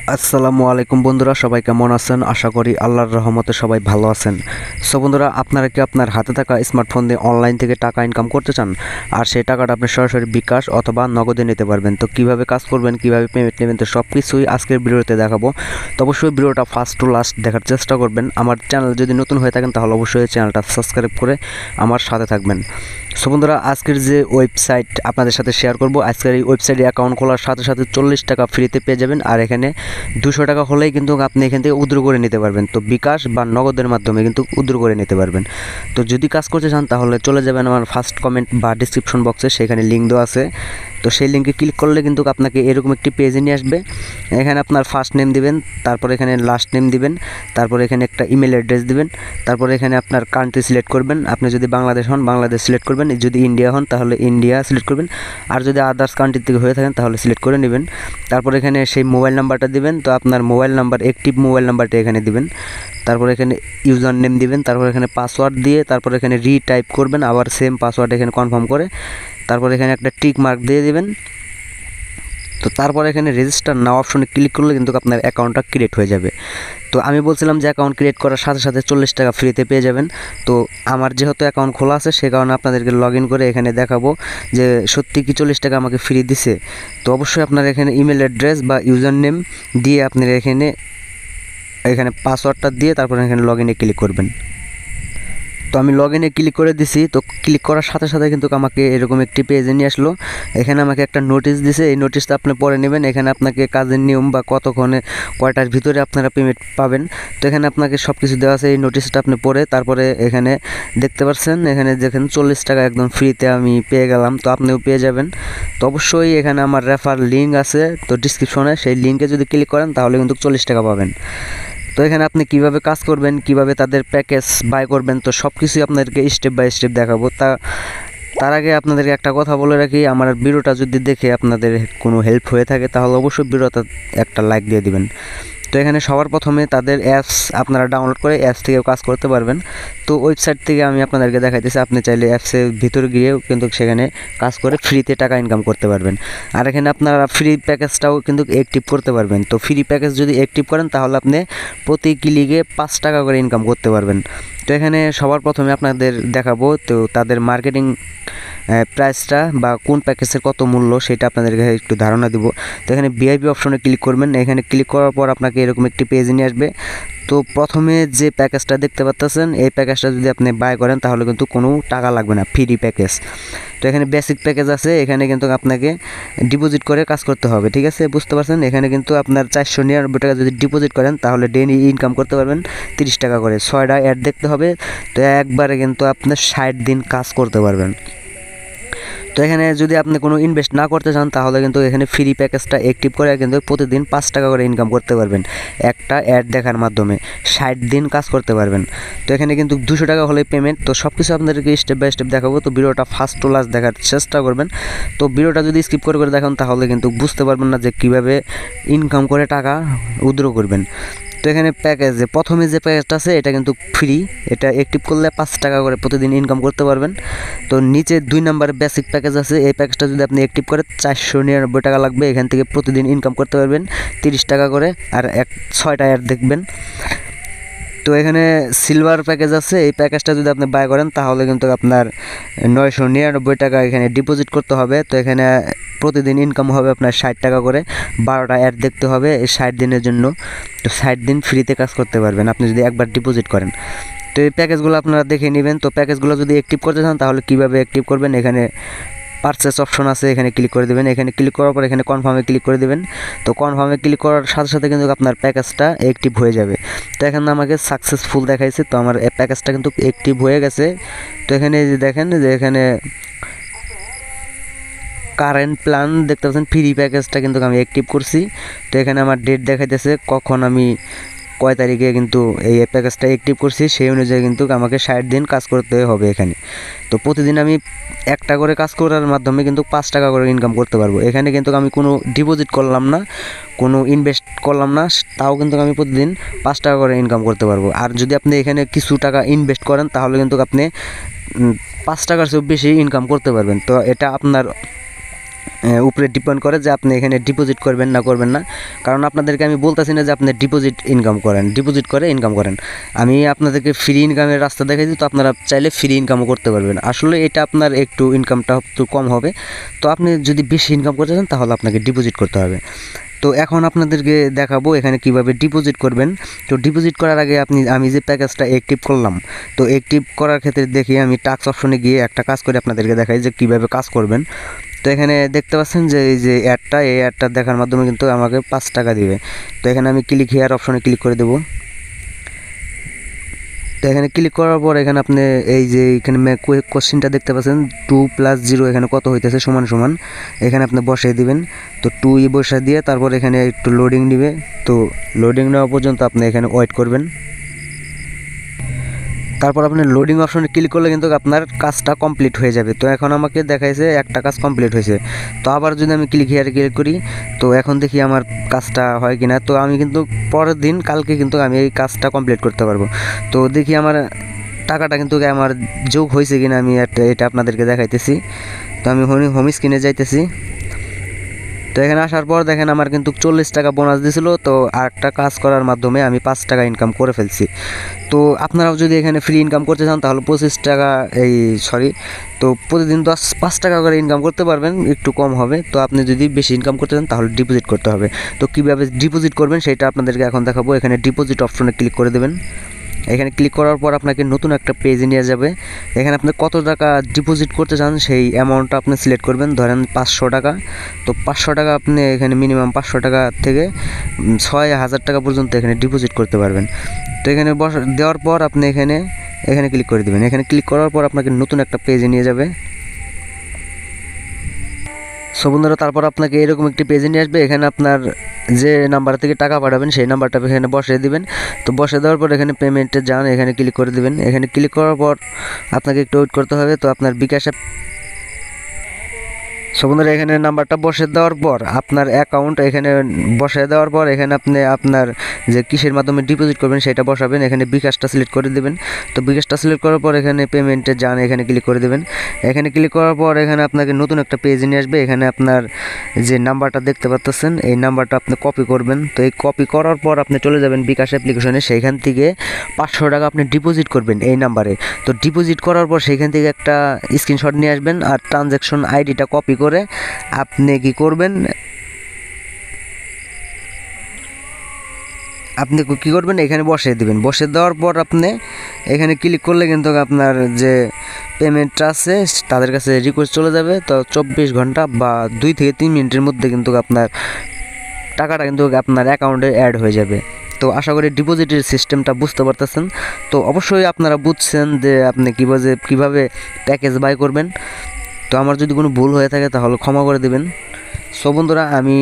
আসসালামু আলাইকুম বন্ধুরা, সবাই কেমন আছেন? আশা করি আল্লাহর রহমতে সবাই ভালো আছেন। সো বন্ধুরা, আপনারা কি আপনার হাতে থাকা স্মার্টফোন দিয়ে অনলাইন থেকে টাকা ইনকাম করতে চান, আর সেই টাকাটা আপনি সরাসরি বিকাশ অথবা নগদে নিতে পারবেন? তো কিভাবে কাজ করবেন, কিভাবে পেমেন্ট নেবেন, তো সব কিছুই আজকের ভিডিওতে দেখাবো। তো অবশ্যই ভিডিওটা ফার্স্ট টু লাস্ট দেখার চেষ্টা করবেন। আমার চ্যানেল যদি নতুন হয়ে থাকেন তাহলে অবশ্যই চ্যানেলটা সাবস্ক্রাইব করে আমার সাথে থাকবেন। সো বন্ধুরা, আজকের যে ওয়েবসাইট আপনাদের সাথে শেয়ার করব, আজকের এই ওয়েবসাইটে অ্যাকাউন্ট খোলার সাথে সাথে 40 টাকা ফ্রিতে পেয়ে যাবেন, আর এখানে 200 টাকা হলেই কিন্তু আপনি এখান থেকে উইথড্র করে নিতে পারবেন। তো বিকাশ বা নগদের মাধ্যমে কিন্তু উইথড্র করে নিতে পারবেন। তো যদি কাজ করতে চান তাহলে চলে যাবেন আমার ফার্স্ট কমেন্ট বা ডিসক্রিপশন বক্সে, সেখানে লিঙ্ক দেওয়া আছে। তো সেই লিঙ্কে ক্লিক করলে কিন্তু আপনাকে এরকম একটি পেজে নিয়ে আসবে। এখানে আপনার ফার্স্ট নেম দিবেন, তারপর এখানে লাস্ট নেম দিবেন, তারপর এখানে একটা ইমেল অ্যাড্রেস দিবেন, তারপর এখানে আপনার কান্ট্রি সিলেক্ট করবেন। আপনি যদি বাংলাদেশ হন বাংলাদেশ সিলেক্ট করবেন, যদি ইন্ডিয়া হন তাহলে ইন্ডিয়া সিলেক্ট করবেন, আর যদি আদার্স কান্ট্রি থেকে হয়ে থাকেন তাহলে সিলেক্ট করে নেবেন। তারপর এখানে সেই মোবাইল নাম্বারটা দিবেন। তো আপনার মোবাইল নাম্বার, অ্যাক্টিভ মোবাইল নাম্বারটা এখানে দিবেন। তারপর এখানে ইউজার নেম দিবেন, তারপর এখানে পাসওয়ার্ড দিয়ে তারপর এখানে রিটাইপ করবেন, আবার সেম পাসওয়ার্ড এখানে কনফার্ম করে তারপর এখানে একটা টিক মার্ক দিয়ে দিবেন। তো তারপর এখানে রেজিস্টার নাও অপশনে ক্লিক করলে কিন্তু আপনার অ্যাকাউন্টটা ক্রিয়েট হয়ে যাবে। তো আমি বলছিলাম যে অ্যাকাউন্ট ক্রিয়েট করার সাথে সাথে 40 টাকা ফ্রিতে পেয়ে যাবেন। তো আমার যেহেতু অ্যাকাউন্ট খোলা আছে সে কারণে আপনাদেরকে লগ ইন করে এখানে দেখাবো যে সত্যি কি 40 টাকা আমাকে ফ্রি দিছে। তো অবশ্যই আপনার এখানে ইমেল অ্যাড্রেস বা ইউজার নেম দিয়ে আপনারা এখানে পাসওয়ার্ডটা দিয়ে তারপর এখানে লগ ইনে ক্লিক করবেন। তো আমি লগ ইনে ক্লিক করে দিছি। তো ক্লিক করার সাথে সাথে কিন্তু আমাকে এরকম একটি পেজে নিয়ে আসলো। এখানে আমাকে একটা নোটিশ দিছে, এই নোটিশটা আপনি পড়ে নেবেন। এখানে আপনাকে কাজের নিয়ম বা কতক্ষণে কয়টার ভিতরে আপনারা পেমেন্ট পাবেন, তো এখানে আপনাকে সব কিছু দেওয়া আছে। এই নোটিশটা আপনি পড়ে তারপরে এখানে দেখতে পাচ্ছেন, এখানে দেখেন 40 টাকা একদম ফ্রিতে আমি পেয়ে গেলাম। তো আপনিও পেয়ে যাবেন। তো অবশ্যই এখানে আমার রেফার লিঙ্ক আছে, তো ডিসক্রিপশনে সেই লিঙ্কে যদি ক্লিক করেন তাহলে কিন্তু 40 টাকা পাবেন। তো এখানে আপনি কিভাবে কাজ করবেন, কিভাবে তাদের প্যাকেজ বাই করবেন, তো সব কিছুই আপনাদেরকে স্টেপ বাই স্টেপ দেখাবো। তার আগে আপনাদেরকে একটা কথা বলে রাখি, আমার ভিডিওটা যদি দেখে আপনাদের কোনো হেল্প হয়ে থাকে তাহলে অবশ্যই ভিডিওটা একটা লাইক দিয়ে দিবেন। তো এখানে সবার প্রথমে তাদের অ্যাপস আপনারা ডাউনলোড করে অ্যাপস থেকেও কাজ করতে পারবেন। তো ওয়েবসাইট থেকে আমি আপনাদেরকে দেখাইতেছি, আপনি চাইলে অ্যাপসের ভিতরে গিয়েও কিন্তু সেখানে কাজ করে ফ্রিতে টাকা ইনকাম করতে পারবেন। আর এখানে আপনারা ফ্রি প্যাকেজটাও কিন্তু অ্যাক্টিভ করতে পারবেন। তো ফ্রি প্যাকেজ যদি অ্যাক্টিভ করেন তাহলে আপনি প্রতি ক্লিকে 5 টাকা করে ইনকাম করতে পারবেন। তো এখানে সবার প্রথমে আপনাদের দেখাবো তো তাদের মার্কেটিং প্রাইসটা বা কোন প্যাকেজের কত মূল্য সেটা আপনাদেরকে একটু ধারণা দিব। তো এখানে ভিআইপি অপশনে ক্লিক করবেন। এখানে ক্লিক করার পর আপনাকে এরকম একটি পেজ নিয়ে আসবে। তো প্রথমে যে প্যাকেজটা দেখতে পাচ্ছেন এই প্যাকেজটা যদি আপনি বাই করেন তাহলে কিন্তু কোনো টাকা লাগবে না, ফ্রি প্যাকেজ। তো এখানে বেসিক প্যাকেজ আছে, এখানে কিন্তু আপনাকে ডিপোজিট করে কাজ করতে হবে, ঠিক আছে? বুঝতে পারছেন? এখানে কিন্তু আপনার 499 টাকা যদি ডিপোজিট করেন তাহলে ডেইলি ইনকাম করতে পারবেন 30 টাকা করে। 6টা অ্যাড দেখতে হবে। তো একবারে কিন্তু আপনার 60 দিন কাজ করতে পারবেন। তো এখানে যদি আপনি কোনো ইনভেস্ট না করতে চান তাহলে কিন্তু এখানে ফ্রি প্যাকেজটা অ্যাক্টিভ করে কিন্তু প্রতিদিন 5 টাকা করে ইনকাম করতে পারবেন একটা অ্যাড দেখার মাধ্যমে। 60 দিন কাজ করতে পারবেন। তো এখানে কিন্তু 200 টাকা হলে পেমেন্ট। তো সব কিছু আপনাদেরকে স্টেপ বাই স্টেপ দেখাবো। তো ভিডিওটা ফার্স্ট টু লাস্ট দেখার চেষ্টা করবেন। তো ভিডিওটা যদি স্কিপ করে করে দেখেন তাহলে কিন্তু বুঝতে পারবেন না যে কীভাবে ইনকাম করে টাকা উইথড্র করবেন। তো এখানে প্যাকেজে প্রথমে যে প্যাকেজটা আছে এটা কিন্তু ফ্রি, এটা অ্যাক্টিভ করলে 5 টাকা করে প্রতিদিন ইনকাম করতে পারবেন। তো নিচে 2 নাম্বার বেসিক প্যাকেজ আছে, এই প্যাকেজটা যদি আপনি অ্যাক্টিভ করে 499 টাকা লাগবে। এখান থেকে প্রতিদিন ইনকাম করতে পারবেন 30 টাকা করে, আর 6টা অ্যাড দেখবেন। তো এখানে সিলভার প্যাকেজ আছে, এই প্যাকেজটা যদি আপনি বাই করেন তাহলে কিন্তু আপনার 999 টাকা এখানে ডিপোজিট করতে হবে। তো এখানে প্রতিদিন ইনকাম হবে আপনার 60 টাকা করে, 12টা অ্যাড দেখতে হবে এই 60 দিনের জন্য। তো 60 দিন ফ্রিতে কাজ করতে পারবেন আপনি যদি একবার ডিপোজিট করেন। তো এই প্যাকেজগুলো আপনারা দেখে নেবেন। তো প্যাকেজগুলো যদি অ্যাক্টিভ করতে চান তাহলে কীভাবে অ্যাক্টিভ করবেন, এখানে পারচেস অপশন আছে, এখানে ক্লিক করে দেবেন। এখানে ক্লিক করার পর এখানে কনফার্মে ক্লিক করে দেবেন। তো কনফার্মে ক্লিক করার সাথে সাথে কিন্তু আপনার প্যাকেজটা অ্যাক্টিভ হয়ে যাবে। তো এখানে আমাকে সাকসেসফুল দেখাইছে, তো আমার প্যাকেজটা কিন্তু অ্যাক্টিভ হয়ে গেছে। তো এখানে যে দেখেন যে এখানে কারেন্ট প্ল্যান দেখতে পাচ্ছেন, ফ্রি প্যাকেজটা কিন্তু আমি অ্যাক্টিভ করছি। তো এখানে আমার ডেট দেখাইতেছে কখন আমি কয় তারিখে কিন্তু এই প্যাকেজটা অ্যাক্টিভ করছি, সেই অনুযায়ী কিন্তু আমাকে 60 দিন কাজ করতে হবে এখানে। তো প্রতিদিন আমি একটা করে কাজ করার মাধ্যমে কিন্তু 5 টাকা করে ইনকাম করতে পারবো। এখানে কিন্তু আমি কোনো ডিপোজিট করলাম না, কোনো ইনভেস্ট করলাম না, তাও কিন্তু আমি প্রতিদিন 5 টাকা করে ইনকাম করতে পারবো। আর যদি আপনি এখানে কিছু টাকা ইনভেস্ট করেন তাহলে কিন্তু আপনি 5 টাকার চেয়ে বেশি ইনকাম করতে পারবেন। তো এটা আপনার উপরে ডিপেন্ড করে যে আপনি এখানে ডিপোজিট করবেন না করবেন না। কারণ আপনাদেরকে আমি বলতেছি না যে আপনি ডিপোজিট করে ইনকাম করেন। আমি আপনাদেরকে ফ্রি ইনকামের রাস্তা দেখাইছি, তো আপনারা চাইলে ফ্রি ইনকামও করতে পারবেন। আসলে এটা আপনার একটু ইনকামটা একটু কম হবে। তো আপনি যদি বেশি ইনকাম করতে চান তাহলে আপনাকে ডিপোজিট করতে হবে। তো এখন আপনাদেরকে দেখাবো এখানে কিভাবে ডিপোজিট করবেন। তো ডিপোজিট করার আগে আমি যে প্যাকেজটা অ্যাক্টিভ করলাম, তো অ্যাক্টিভ করার ক্ষেত্রে দেখি আমি টাস্ক অপশনে গিয়ে একটা কাজ করে আপনাদেরকে দেখাই যে কিভাবে কাজ করবেন। তো এখানে দেখতে পাচ্ছেন যে এই যে অ্যাডটা দেখার মাধ্যমে কিন্তু আমাকে 5 টাকা দিবে। তো এখানে আমি ক্লিক হেয়ার অপশনে ক্লিক করে দেবো। তো এখানে ক্লিক করার পর এখানে আপনি এই যে এখানে কোশ্চিনটা দেখতে পাচ্ছেন 2 + 0 এখানে কত হইতেছে সমান সমান এখানে আপনি বসিয়ে দিবেন। তো 2 বসিয়ে দিয়ে তারপর এখানে একটু লোডিং নেবে। তো লোডিং নেওয়া পর্যন্ত আপনি এখানে ওয়েট করবেন। তারপর আপনি লোডিং অপশনে ক্লিক করলে কিন্তু আপনার কাজটা কমপ্লিট হয়ে যাবে। তো এখন আমাকে দেখাইছে একটা কাজ কমপ্লিট হয়েছে। তো আবার যদি আমি ক্লিক করি, তো এখন দেখি আমার কাজটা হয় কিনা। তো আমি কিন্তু পরের দিন কালকে কিন্তু আমি এই কাজটা কমপ্লিট করতে পারবো। তো দেখি আমার টাকাটা কিন্তু আমার যোগ হয়েছে কিনা, আমি এটা আপনাদেরকে দেখাইতেছি। তো আমি হোম স্ক্রিনে যাইতেছি। তো এখানে আসার পর দেখেন আমার কিন্তু 40 টাকা বোনাস দিয়েছিল। তো আরেকটা কাজ করার মাধ্যমে আমি 5 টাকা ইনকাম করে ফেলছি। তো আপনারাও যদি এখানে ফ্রি ইনকাম করতে চান তাহলে 25 টাকা তো প্রতিদিন 5 টাকা করে ইনকাম করতে পারবেন, একটু কম হবে। তো আপনি যদি বেশি ইনকাম করতে চান তাহলে ডিপোজিট করতে হবে। তো কীভাবে ডিপোজিট করবেন সেটা আপনাদেরকে এখন দেখাবো। এখানে ডিপোজিট অপশনে ক্লিক করে দেবেন। এখানে ক্লিক করার পর আপনাকে নতুন একটা পেজে নিয়ে যাবে। এখানে আপনি কত টাকা ডিপোজিট করতে চান সেই অ্যামাউন্টটা আপনি সিলেক্ট করবেন। ধরেন 500 টাকা। তো 500 টাকা আপনি এখানে মিনিমাম 500 টাকা থেকে 6000 টাকা পর্যন্ত এখানে ডিপোজিট করতে পারবেন। তো এখানে দেওয়ার পর আপনি এখানে ক্লিক করে দেবেন। এখানে ক্লিক করার পর আপনাকে নতুন একটা পেজে নিয়ে যাবে। সো বন্ধুরা, তারপর আপনাকে এরকম একটি পেজে নিয়ে আসবে। এখানে আপনার যে নাম্বার থেকে টাকা পাঠাবেন সেই নাম্বারটা এখানে বসিয়ে দিবেন। তো বসিয়ে দেওয়ার পর এখানে পেমেন্টে যান, এখানে ক্লিক করে দিবেন। এখানে ক্লিক করার পর আপনাকে একটু ওয়েট করতে হবে। তো আপনার বিকাশে সো বন্ধুরা, এখানে নাম্বারটা বসিয়ে দেওয়ার পর আপনার অ্যাকাউন্ট এখানে বসিয়ে দেওয়ার পর এখানে আপনি আপনার যে কিসের মাধ্যমে ডিপোজিট করবেন সেটা বসাবেন। এখানে বিকাশটা সিলেক্ট করে দেবেন। তো বিকাশটা সিলেক্ট করার পর এখানে পেমেন্টে যান, এখানে ক্লিক করে দেবেন। এখানে ক্লিক করার পর এখানে আপনাকে নতুন একটা পেজ নিয়ে আসবে। এখানে আপনার যে নাম্বারটা দেখতে পাচ্ছেন এই নাম্বারটা আপনি কপি করবেন। তো এই কপি করার পর আপনি চলে যাবেন বিকাশ অ্যাপ্লিকেশনে। সেইখান থেকে 500 টাকা আপনি ডিপোজিট করবেন এই নাম্বারে। তো ডিপোজিট করার পর সেইখান থেকে একটা স্ক্রিনশট নিয়ে আসবেন আর ট্রানজ্যাকশন আইডিটা কপি করে আপনি কি করবেন, এখানে বসিয়ে দিবেন। বসিয়ে দেওয়ার পর আপনি এখানে ক্লিক করলে কিন্তু আপনার যে পেমেন্টটা আছে তাদের কাছে রিকোয়েস্ট চলে যাবে। তো 24 ঘন্টা বা 2 থেকে 3 মিনিটের মধ্যে কিন্তু আপনার টাকাটা কিন্তু আপনার অ্যাকাউন্টে অ্যাড হয়ে যাবে। তো আশা করি ডিপোজিটের সিস্টেমটা বুঝতে পারতেছেন। তো অবশ্যই আপনারা বুঝছেন যে আপনি কীভাবে প্যাকেজ বাই করবেন। তো আমার যদি কোনো ভুল হয়ে থাকে তাহলে ক্ষমা করে দেবেন। সো বন্ধুরা, আমি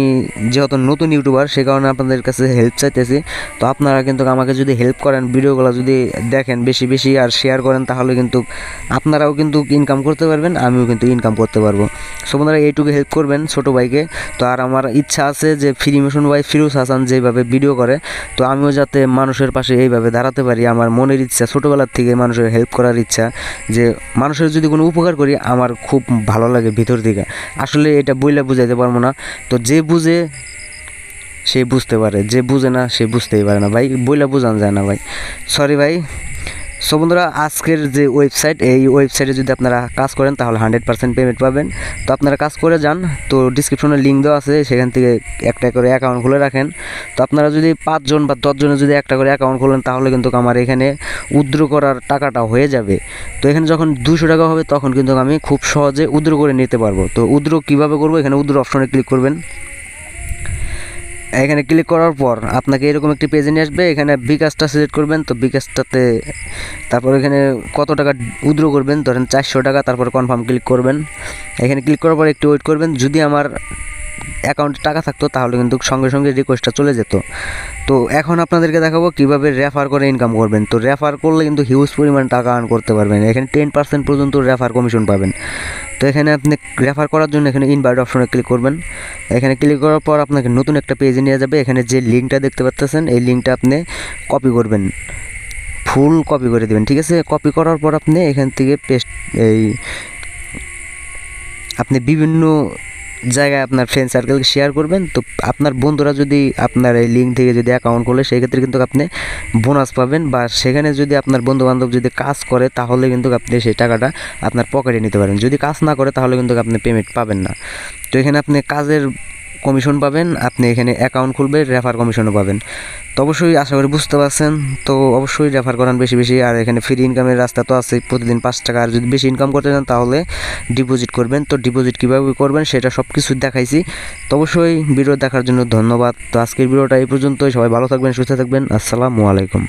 যেহেতু নতুন ইউটিউবার সে কারণে আপনাদের কাছে হেল্প চাইতেছি। তো আপনারা কিন্তু আমাকে যদি হেল্প করেন, ভিডিওগুলো যদি দেখেন বেশি বেশি আর শেয়ার করেন তাহলে কিন্তু আপনারাও কিন্তু ইনকাম করতে পারবেন, আমিও কিন্তু ইনকাম করতে পারবো। সো বন্ধুরা, এইটুকু হেল্প করবেন ছোটো ভাইকে। তো আর আমার ইচ্ছা আছে যে ফ্রিমেশন ভাই ফিরোজ হাসান যেভাবে ভিডিও করে, তো আমিও যাতে মানুষের পাশে এইভাবে দাঁড়াতে পারি। আমার মনের ইচ্ছা, ছোটোবেলার থেকে মানুষের হেল্প করার ইচ্ছা, যে মানুষের যদি কোনো উপকার করি আমার খুব ভালো লাগে ভিতর থেকে। আসলে এটা বইলে বুঝাইতে পারবো না। তো যে বুঝে সে বুঝতে পারে, যে বুঝে না সে বুঝতেই পারে না ভাই, বইলা বোঝানো যায় না ভাই, সরি ভাই। সো বন্ধুরা, আজকের যে ওয়েবসাইট, এই ওয়েবসাইটে যদি আপনারা কাজ করেন তাহলে 100% পেমেন্ট পাবেন। তো আপনারা কাজ করে যান। তো ডিসক্রিপশনে লিঙ্ক দেওয়া আছে, সেখান থেকে একটা করে অ্যাকাউন্ট খুলে রাখেন। তো আপনারা যদি 5 জন বা 10 জনের যদি একটা করে অ্যাকাউন্ট খোলেন তাহলে কিন্তু আমার এখানে উইথড্র করার টাকাটা হয়ে যাবে। তো এখানে যখন 200 টাকা হবে তখন কিন্তু আমি খুব সহজে উইথড্র করে নিতে পারবো। তো উইথড্র কীভাবে করবো, এখানে উইথড্র অপশনে ক্লিক করবেন। এখানে ক্লিক করার পর আপনাকে এরকম একটি পেজে নিয়ে আসবে। এখানে বিকাশটা সিলেক্ট করবেন। তো বিকাশটাতে তারপর এখানে কত টাকা উইথড্র করবেন, ধরেন 400 টাকা। তারপর কনফার্ম ক্লিক করবেন। এখানে ক্লিক করার পর একটু ওয়েট করবেন। যদি আমার অ্যাকাউন্টে টাকা থাকতো তাহলে কিন্তু সঙ্গে সঙ্গে রিকোয়েস্টটা চলে যেত। তো এখন আপনাদেরকে দেখাবো কীভাবে রেফার করে ইনকাম করবেন। তো রেফার করলে কিন্তু হিউজ পরিমাণ টাকা আর্ন করতে পারবেন। এখানে 10% পর্যন্ত রেফার কমিশন পাবেন। তো এখানে আপনি রেফার করার জন্য এখানে ইনভাইট অপশনে ক্লিক করবেন। এখানে ক্লিক করার পর আপনাকে নতুন একটা পেজে নিয়ে যাবে। এখানে যে লিঙ্কটা দেখতে পাচ্ছেন এই লিঙ্কটা আপনি কপি করবেন, ফুল কপি করে দেবেন, ঠিক আছে। কপি করার পর আপনি এখান থেকে আপনি বিভিন্ন জায়গায় আপনার ফ্রেন্ড সার্কেলকে শেয়ার করবেন। তো আপনার বন্ধুরা যদি আপনার এই লিঙ্ক থেকে যদি অ্যাকাউন্ট খোলে সেই ক্ষেত্রে কিন্তু আপনি বোনাস পাবেন, বা সেখানে যদি আপনার বন্ধুবান্ধব যদি কাজ করে তাহলে কিন্তু আপনি সেই টাকাটা আপনার পকেটে নিতে পারেন। যদি কাজ না করে তাহলে কিন্তু আপনি পেমেন্ট পাবেন না। তো এখানে আপনি কাজের কমিশন পাবেন, আপনি এখানে অ্যাকাউন্ট খুলবে, রেফার কমিশনও পাবেন। তো অবশ্যই আশা করি বুঝতে পারছেন। তো অবশ্যই রেফার করান বেশি বেশি। আর এখানে ফ্রি ইনকামের রাস্তা তো আছে, প্রতিদিন 5 টাকা। আর যদি বেশি ইনকাম করতে চান তাহলে ডিপোজিট করবেন। তো ডিপোজিট কীভাবে করবেন সেটা সব কিছু দেখাইছি। তো অবশ্যই ভিডিও দেখার জন্য ধন্যবাদ। তো আজকের ভিডিওটা এই পর্যন্তই। সবাই ভালো থাকবেন, সুস্থ থাকবেন। আসসালামু আলাইকুম।